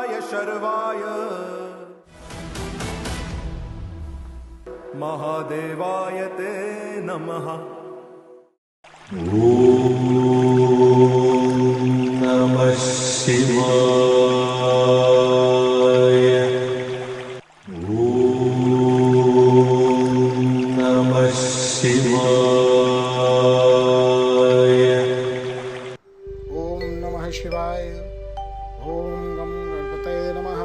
शिवाय शर्वाय महादेवाय ते नमः। ॐ नमः शिवाय। ॐ नमः शिवाय। ओम नमः शिवाय। ओम गम गणपते नमः।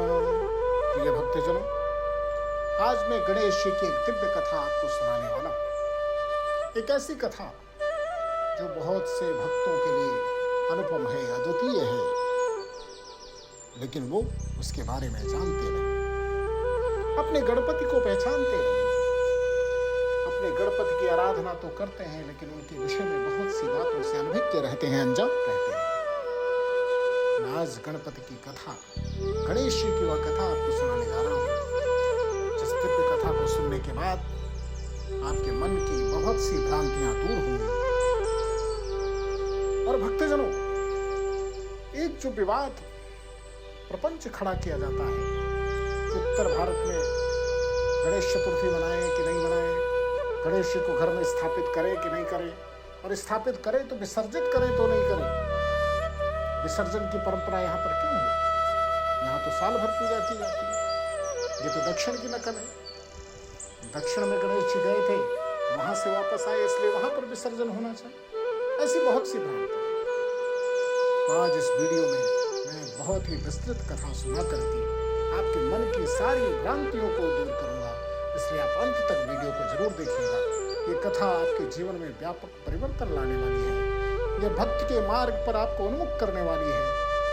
प्रिय भक्तजनों, आज मैं गणेश जी की एक दिव्य कथा आपको सुनाने वाला हूँ। एक ऐसी कथा जो बहुत से भक्तों के लिए अनुपम है, अद्वितीय है, लेकिन वो उसके बारे में जानते नहीं, अपने गणपति को पहचानते नहीं। अपने गणपति की आराधना तो करते हैं, लेकिन उनके विषय में बहुत सी बातों से अनभिज्ञ रहते हैं, अनजान रहते हैं। मैं आज गणपति की कथा, गणेश जी की वह कथा आपको सुनाने जा रहा हूँ, जिस दिव्य कथा को सुनने के बाद आपके मन की बहुत सी भ्रांतियां दूर होंगी। और भक्तजनों, एक जो विवाद प्रपंच खड़ा किया जाता है कि उत्तर भारत में गणेश चतुर्थी मनाएं कि नहीं मनाएं, गणेश जी को घर में स्थापित करें कि नहीं करें, और स्थापित करें तो विसर्जित करें तो नहीं करें। विसर्जन की परंपरा यहाँ पर क्यों है? यहाँ तो साल भर पूजा की जाती है। ये तो दक्षिण की नकल है। दक्षिण में गणेश जी गए थे, वहां से वापस आए, इसलिए वहां पर विसर्जन होना चाहिए। ऐसी बहुत सी भ्रांति। तो आज इस वीडियो में मैं बहुत ही विस्तृत कथा सुना करके आपके मन की सारी भ्रांतियों को दूर करूंगा, इसलिए आप अंत तक वीडियो को जरूर देखिएगा। ये कथा आपके जीवन में व्यापक परिवर्तन लाने वाली है। यह भक्ति के मार्ग पर आपको उन्मुख करने वाली है,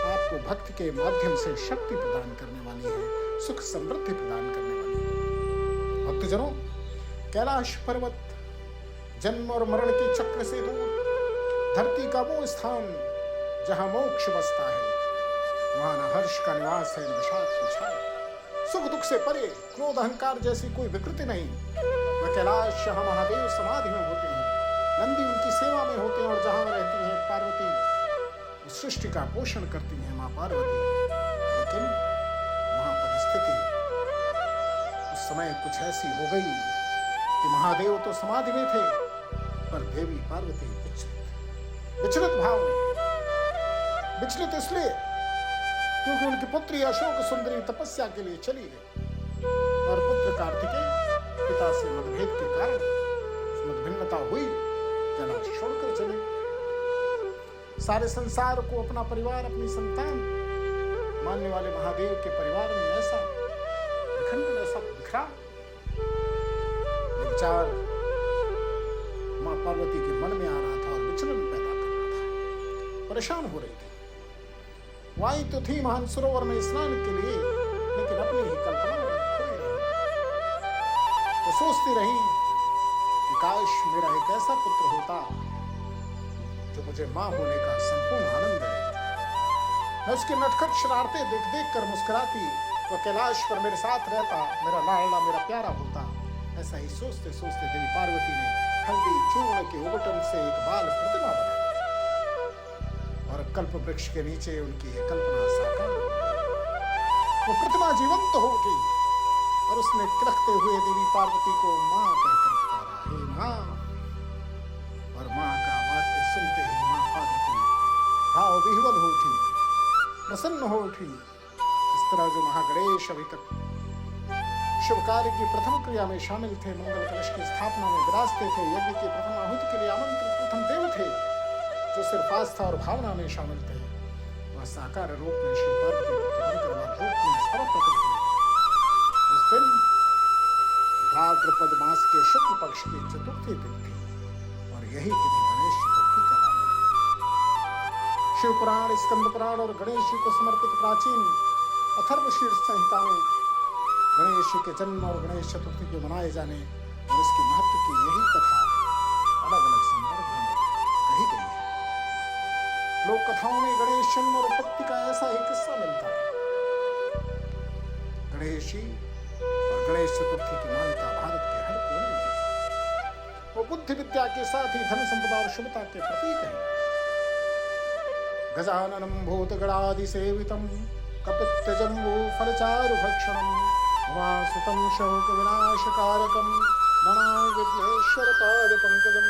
आपको भक्ति के माध्यम से शक्ति प्रदान करने वाली है, सुख समृद्धि प्रदान करने वाली है। भक्तजनों, कैलाश पर्वत जन्म और मरण के चक्र से दूर, धरती का वो स्थान जहां मोक्ष बसता है, वहां न हर्ष का निवास है, न विषाद की छाया। सुख दुख से परे, क्रोध अहंकार जैसी कोई विकृति नहीं। वह कैलाश जहां महादेव समाधि में होते हैं, नंदी उनकी सेवा में होते हैं, और जहां रहती है पार्वती, सृष्टि का पोषण करती है मां पार्वती। लेकिन वहां परिस्थिति उस समय कुछ ऐसी हो गई कि महादेव तो समाधि में थे, पर देवी पार्वती विचलित भाव में। विचलित इसलिए क्योंकि उनकी पुत्री अशोक सुंदरी तपस्या के लिए चली गई, और पुत्र कार्तिकेय पिता से मतभेद के कारण मतभिन्नता हुई, कैलाश छोड़कर चले। सारे संसार को अपना परिवार, अपनी संतान मानने वाले महादेव के परिवार में ऐसा विखंडन, ऐसा बिखरा विचार मां पार्वती के मन में आ रहा था और विचलन पैदा कर रहा था। परेशान हो रही थी। वो आई तो थी महान सरोवर में स्नान के लिए, लेकिन अपनी ही कल्पना में खोई रही। वो सोचती रही कि काश मेरा एक ऐसा पुत्र होता जो मुझे मां होने का संपूर्ण आनंद है। मैं उसकी नटखट शरारतें देख देख कर मुस्कुराती, वो कैलाश पर मेरे साथ रहता, मेरा लाडला, मेरा प्यारा होता। ऐसा ही सोचते सोचते देवी पार्वती ने हल्दी चूर्ण के उबटन से एक बाल प्रतिमा बनाई, और कल्प वृक्ष के नीचे उनकी यह कल्पना साकार हो गई। वो प्रतिमा जीवंत हो उठी, और उसने तिलकते हुए देवी पार्वती को मां कहकर पुकारा, हे मां। और मां का वाक्य सुनते ही मां पार्वती भाव विह्वल हो उठी, प्रसन्न हो उठी। इस तरह जो महागणेश अभी तक शुभ कार्य की प्रथम क्रिया में शामिल थे, मंगल कलश की स्थापना में विराजते थे, यज्ञ की प्रथम आहुति के लिए आमंत्रित प्रथम देव थे, जो सिर्फ आस्था और भावना में शामिल थे, वह साकार रूप में शिव पार्वती बनकर रूप में इस तरह प्रकट हुए। उस दिन भाद्रपद मास के शुक्ल पक्ष की चतुर्थी दिन थी, और यही तिथि गणेश चतुर्थी कहलाती है। शिव पुराण, स्कंद पुराण और गणेश जी को समर्पित प्राचीन अथर्वशीर्ष संहिता में गणेश जी के जन्म और गणेश चतुर्थी के मनाए जाने और इसके महत्व की यही कथा अलग अलग संदर्भ में कही गई है। लोक कथाओं में गणेश जन्म और उत्पत्ति का ऐसा ही किस्सा मिलता है। गणेश जी और गणेश चतुर्थी की मान्यता भारत के हर कोने में है। वो बुद्धि विद्या के साथ ही धन संपदा और शुभता के प्रतीक है। गजाननं भूतगणाधिसेवितं कपित्तजम्बू फलचारु भक्षणम उमासुतं शोक विनाशकारकम नमामि विघ्नेश्वर पाद पंकजम।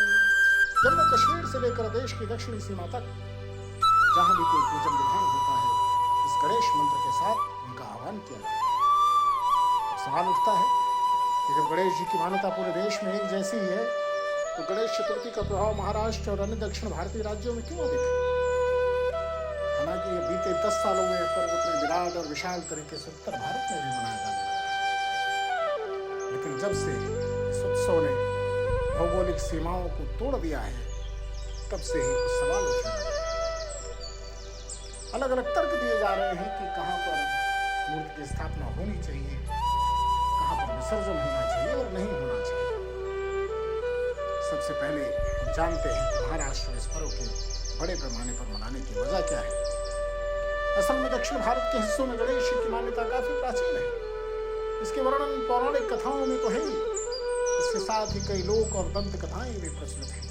जम्मू कश्मीर से लेकर देश की दक्षिणी सीमा तक जहां भी कोई पूजन विधान होता है, इस गणेश मंत्र के साथ उनका आह्वान किया जाता है। सवाल उठता है कि जब गणेश जी की मान्यता पूरे देश में एक जैसी ही है, तो गणेश चतुर्थी का प्रभाव महाराष्ट्र और अन्य दक्षिण भारतीय राज्यों में क्यों अधिक है? हालांकि ये बीते 10 सालों में पर्व उतने विराट और विशाल तरीके से उत्तर भारत में भी मनाया जाने लगा, लेकिन जब से इस उत्सव ने भौगोलिक सीमाओं को तोड़ दिया है, तब से ही कुछ सवाल उठने लगे। अलग अलग तर्क दिए जा रहे हैं कि कहाँ पर मूर्ति की स्थापना होनी चाहिए, कहाँ पर विसर्जन होना चाहिए और नहीं होना चाहिए। सबसे पहले हम जानते हैं कि महाराष्ट्र में इस पर्व के बड़े पैमाने पर मनाने की वजह क्या है। असल में दक्षिण भारत के हिस्सों में गणेश जी की मान्यता काफी प्राचीन है। इसके वर्णन पौराणिक कथाओं में तो है ही, इसके साथ ही कई लोक और दंत कथाएं भी प्रचलित हैं।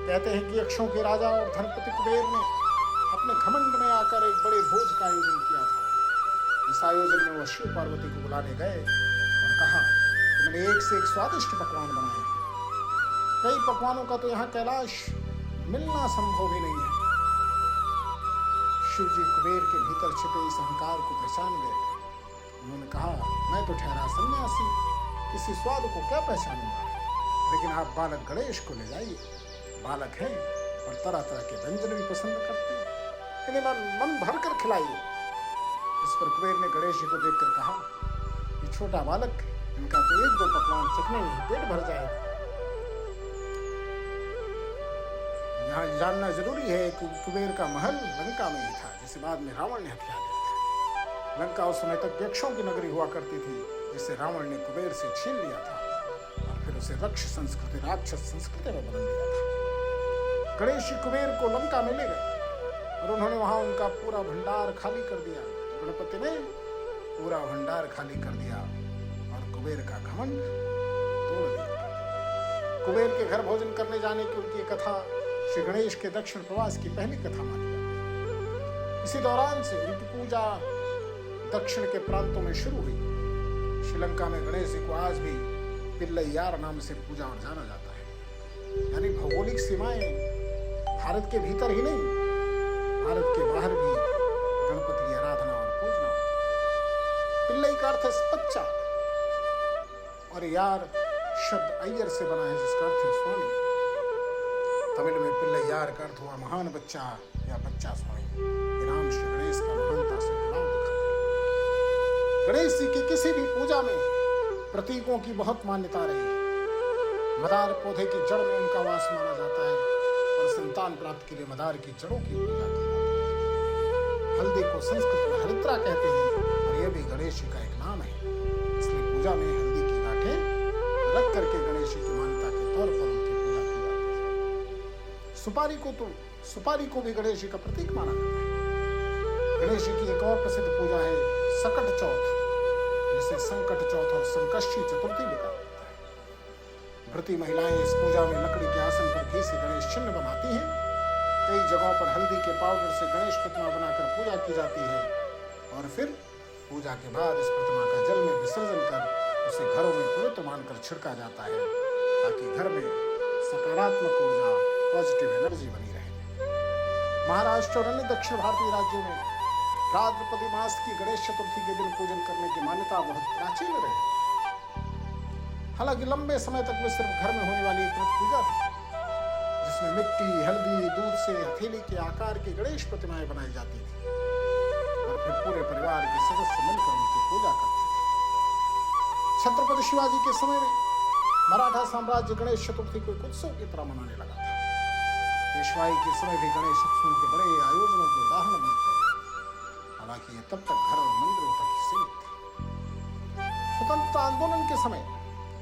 कहते हैं कि यक्षों के राजा और धनपति कुबेर ने अपने घमंड में आकर एक बड़े भोज का आयोजन किया था। इस आयोजन में वह शिव पार्वती को बुलाने गए और कहा कि मैंने एक से एक स्वादिष्ट पकवान बनाए हैं। कई पकवानों का तो यहाँ कैलाश मिलना संभव ही नहीं है। शिव जी कुबेर के भीतर छिपे इस अहंकार को पहचान गए। उन्होंने कहा, मैं तो ठहरा सन्यासी, किसी स्वाद को क्या पहचानूंगा, लेकिन आप बालक गणेश को ले जाइए। बालक हैं और तरह तरह के व्यंजन भी पसंद करते हैं, इन्हें मन भर कर खिलाइए। इस पर कुबेर ने गणेश जी को देखकर कहा, ये छोटा बालक, इनका तो एक दो पकवान चखने में पेट भर जाएगा। यहाँ जानना जरूरी है कि कुबेर का महल लंका में ही था, जिसे बाद में रावण ने हथिया दिया था। लंका उस समय तक यक्षों की नगरी हुआ करती थी, जिसे रावण ने कुबेर से छीन लिया था और फिर उसे राक्षस संस्कृति में बदल दिया था। गणेश जी कुबेर को लंका में ले गए और उन्होंने वहां उनका पूरा भंडार खाली कर दिया। गणपति ने पूरा भंडार खाली कर दिया और कुबेर का घमंड तोड़ दिया। कुबेर के घर भोजन करने जाने की उनकी कथा श्री गणेश के दक्षिण प्रवास की पहली कथा मानी जाती है। इसी दौरान से उनकी पूजा दक्षिण के प्रांतों में शुरू हुई। श्रीलंका में गणेश जी को आज भी पिल्लैयार नाम से पूजा और जाना जाता है। यानी भौगोलिक सीमाएं भारत के भीतर ही नहीं, भारत के बाहर भी गणपति की आराधना और पूजना। पिल्लई का अर्थ है बच्चा और यार शब्द अय्यर से बना है, जिसका अर्थ है स्वामी। तमिल में पिल्लैयार का अर्थ हुआ महान बच्चा या बच्चा स्वामी। ये नाम श्री गणेश का महानता से जुड़ाव दिखाता है। गणेश जी की किसी भी पूजा में प्रतीकों की बहुत मान्यता रही है। मदार पौधे की जड़ में उनका वास माना जाता है और संतान प्राप्ति के लिए मदार की जड़ों की पूजा की जाती है। हल्दी को संस्कृत में हरिद्रा कहते हैं और यह भी गणेश जी का एक नाम है, इसलिए पूजा में हल्दी की गांठें रख करके गणेश जी की मान्यता के तौर पर उनकी पूजा की जाती है। सुपारी को भी गणेश जी का प्रतीक माना जाता है। गणेश जी की एक और प्रसिद्ध पूजा है सकट चौथ, जिसे संकट चौथ और संकष्टी चतुर्थी भी कहा जाता है। व्रती महिलाएं इस पूजा में लकड़ी के आसन पर घी से गणेश चिन्ह बनाती हैं। कई जगहों पर हल्दी के पाउडर से गणेश प्रतिमा बनाकर पूजा की जाती है और फिर पूजा के बाद इस प्रतिमा का जल में विसर्जन कर उसे घरों में पवित्र मानकर छिड़का जाता है, ताकि घर में सकारात्मक ऊर्जा, पॉजिटिव एनर्जी बनी रहे। महाराष्ट्र और अन्य दक्षिण भारतीय राज्यों में भाद्रपद मास की गणेश चतुर्थी के दिन पूजन करने की मान्यता बहुत प्राचीन रही। हालांकि लंबे समय तक वे सिर्फ घर में होने वाली एक पूजा थी, जिसमें मिट्टी, हल्दी, दूध से हथेली के आकार की गणेश प्रतिमाएं बनाई जाती थी और फिर पूरे परिवार के सदस्य मिलकर उनकी पूजा करते थे। छत्रपति शिवाजी के समय में मराठा साम्राज्य गणेश चतुर्थी को एक उत्सव की तरह मनाने लगा था। पेशवाई के समय भी गणेश उत्सव के बड़े आयोजनों के उदाहरण मिलते हैं, हालांकि ये तब तक घर और मंदिरों तक ही सीमित थे। स्वतंत्रता आंदोलन के समय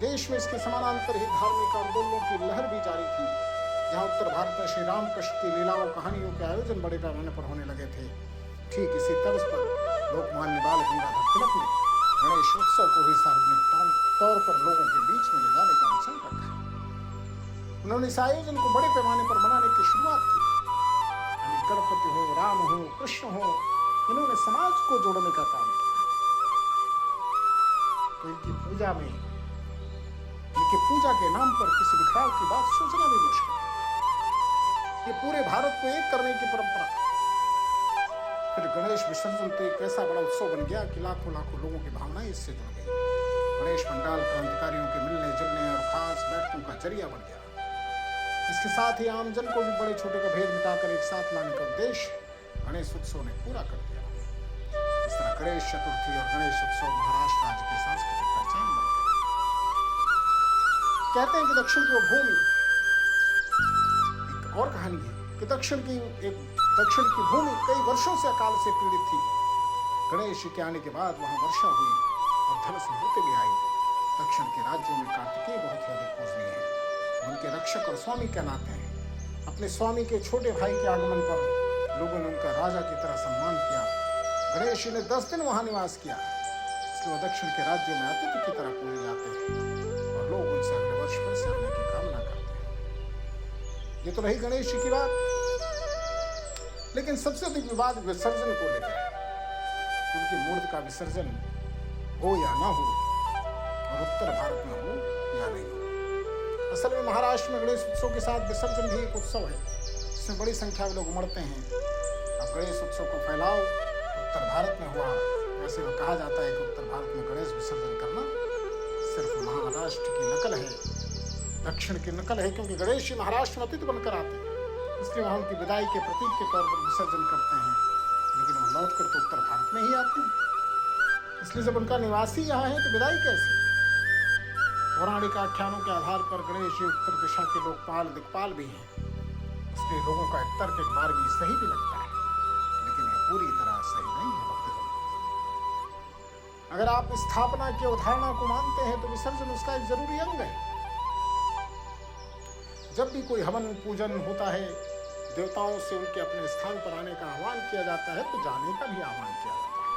देश में इसके समानांतर ही धार्मिक आंदोलनों की लहर भी जारी थी, जहां उत्तर भारत में श्री रामकृष्ण की लीलाओं, कहानियों के आयोजन बड़े पैमाने पर होने लगे थे। ठीक इसी तर्ज पर लोकमान्य बाल गंगाधर तिलक ने गणेश उत्सव को भी सार्वजनिक तौर पर लोगों के बीच में ले जाने का मिशन रखा। उन्होंने इस आयोजन को बड़े पैमाने पर मनाने की शुरुआत की। गणपति हो, राम हो, कृष्ण हो, इन्होंने समाज को जोड़ने का काम किया। तो इनकी पूजा में, इनके पूजा के नाम पर किसी बिखराव की बात सोचना भी मुश्किल है। ये पूरे भारत को एक करने की परंपरा। फिर गणेश विसर्जन तो एक ऐसा बड़ा उत्सव बन गया कि लाखों लाखों लोगों की भावनाएं इससे जुड़ गई। गणेश पंडाल क्रांतिकारियों के मिलने जुलने और खास बैठकों का जरिया बन गया। इसके साथ ही आमजन को भी बड़े छोटे का भेद मिटाकर एक साथ लाने का उद्देश्य गणेश उत्सव ने पूरा कर दिया। इस तरह गणेश चतुर्थी और गणेश उत्सव महाराष्ट्र राज्य की सांस्कृतिक पहचान बन गई। कहते हैं कि दक्षिण की वो भूमि, एक और कहानी है कि दक्षिण की भूमि कई वर्षों से अकाल से पीड़ित थी। गणेश जी के आने के बाद वहां वर्षा हुई और धन समृद्धि भी आई। दक्षिण के राज्यों में कार्तिकेय बहुत ही अधिक पूजनीय है। उनके रक्षक और स्वामी कहलाते हैं। अपने स्वामी के छोटे भाई के आगमन पर लोगों ने उनका राजा की तरह सम्मान किया। गणेश जी ने 10 दिन वहां निवास किया, इसलिए वो दक्षिण के राज्यों में अतिथि की तरह पूजे जाते हैं और लोग उनसे अगले वर्ष फिर से आने की कामना करते हैं। ये तो रही गणेश जी की बात। लेकिन सबसे अधिक विवाद विसर्जन को लेकर है। उनकी मूर्ति का विसर्जन हो या ना हो, और उत्तर भारत में हो या नहीं हो। असल में महाराष्ट्र में गणेश उत्सव के साथ विसर्जन भी एक उत्सव है, जिसमें बड़ी संख्या में लोग उमड़ते हैं। अब गणेश उत्सव को फैलाव उत्तर भारत में हुआ। वैसे में कहा जाता है कि उत्तर भारत में गणेश विसर्जन करना सिर्फ महाराष्ट्र की नकल है, दक्षिण की नकल है, क्योंकि गणेश जी महाराष्ट्र में अतिथि बनकर आते हैं, इसलिए वहाँ उनकी विदाई के प्रतीक के तौर पर विसर्जन करते हैं। लेकिन वो लौट कर तो उत्तर भारत में ही आते हैं, इसलिए जब उनका निवासी यहाँ है तो विदाई कैसी। पौराणिक आख्यानों के आधार पर गणेश जी उत्तर दिशा के लोकपाल दिक्पाल भी हैं, इसलिए लोगों का एक तर्क एक बार भी सही भी लगता है, लेकिन यह पूरी तरह सही नहीं है। अगर आप स्थापना की अवधारणा को मानते हैं तो विसर्जन उसका एक जरूरी अंग है। जब भी कोई हवन पूजन होता है, देवताओं से उनके अपने स्थान पर आने का आह्वान किया जाता है, तो जाने का भी आह्वान किया जाता है।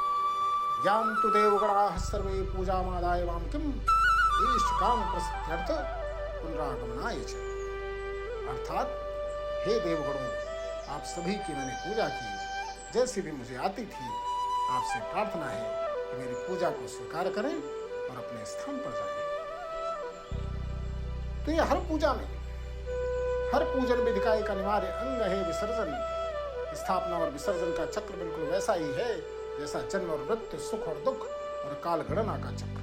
याम तु देवगणाः सर्वे पूजामादाय वाम किम ईष्ट काम प्रसिद्ध्यर्थ पुनरागमनाय च। अर्थात हे देवगणों, आप सभी की मैंने पूजा की, जैसी भी मुझे आती थी। आपसे प्रार्थना है कि मेरी पूजा को स्वीकार करें और अपने स्थान पर जाएं। तो ये हर पूजा में, हर पूजन विधि का एक अनिवार्य अंग है विसर्जन। स्थापना और विसर्जन का चक्र बिल्कुल वैसा ही है जैसा जन्म और मृत्यु, सुख और दुख और काल गणना का चक्र।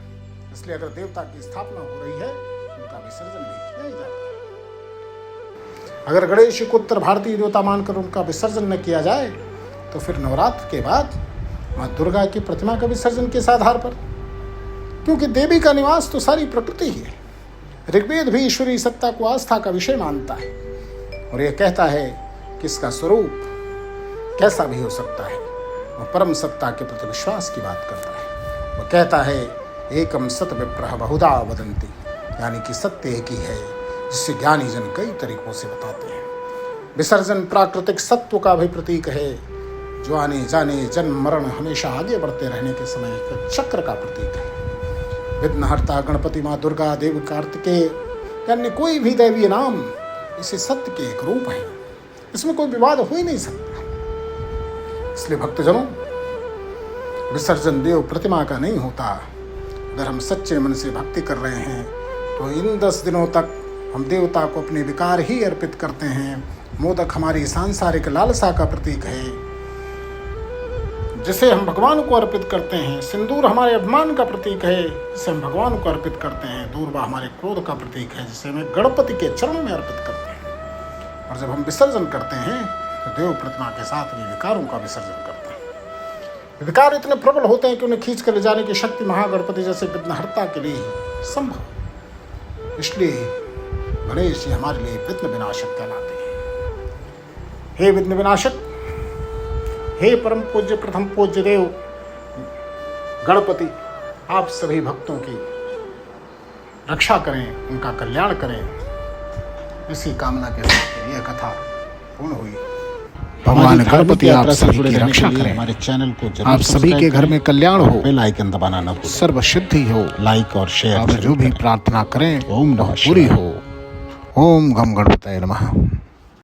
इसलिए अगर देवता की स्थापना हो रही है, उनका विसर्जन भी किया ही जाता है। अगर गणेश जी को उत्तर भारतीय देवता मानकर उनका विसर्जन न किया जाए, तो फिर नवरात्र के बाद माँ दुर्गा की प्रतिमा का विसर्जन किस आधार पर? क्योंकि देवी का निवास तो सारी प्रकृति ही है। ऋग्वेद भी ईश्वरीय सत्ता को आस्था का विषय मानता है और यह कहता है कि इसका स्वरूप कैसा भी हो सकता है। वह परम सत्ता के प्रति विश्वास की बात करता है। वह कहता है एकम सत विप्रह बहुधा वदंती, यानी कि सत्य एक ही है, जिसे ज्ञानी जन कई तरीकों से बताते हैं। विसर्जन प्राकृतिक सत्व का भी प्रतीक है, जो आने जाने जन्म मरण हमेशा आगे बढ़ते रहने के समय एक चक्र का प्रतीक है। विघ्नहर्ता गणपति, माँ दुर्गा, देव कार्तिकेय, अन्य कोई भी दैवीय नाम इसे सत्य के एक रूप है। इसमें कोई विवाद हो ही नहीं सकता। इसलिए भक्तजनों, विसर्जन देव प्रतिमा का नहीं होता। अगर हम सच्चे मन से भक्ति कर रहे हैं तो इन 10 दिनों तक हम देवता को अपने विकार ही अर्पित करते हैं। मोदक हमारी सांसारिक लालसा का प्रतीक है, जिसे हम भगवान को अर्पित करते हैं। सिंदूर हमारे अभिमान का प्रतीक है, जिसे हम भगवान को अर्पित करते हैं। दूर्वा हमारे क्रोध का प्रतीक है, जिसे हमें गणपति के चरणों में अर्पित करते हैं। और जब हम विसर्जन करते हैं तो देव प्रतिमा के साथ भी विकारों का विसर्जन करते हैं। विकार इतने प्रबल होते हैं कि उन्हें खींच कर ले जाने की शक्ति महागणपति जैसे विघ्नहर्ता के लिए ही संभव। इसलिए गणेश जी हमारे लिए विघ्न विनाशक कहलाते हैं। हे विघ्न विनाशक, हे परम पूज्य प्रथम पूज्य देव गणपति, आप सभी भक्तों की रक्षा करें, उनका कल्याण करें। इसी कामना के साथ यह कथा पूर्ण हुई। भगवान गणपति आप सभी की रक्षा करें। हमारे चैनल को आप सभी के घर में कल्याण हो, बेल आइकन दबाना न भूलें, सर्व सिद्धि हो, लाइक और शेयर, और जो भी प्रार्थना करें ओम नमः पूरी हो। ओम गम गणपतये नमः।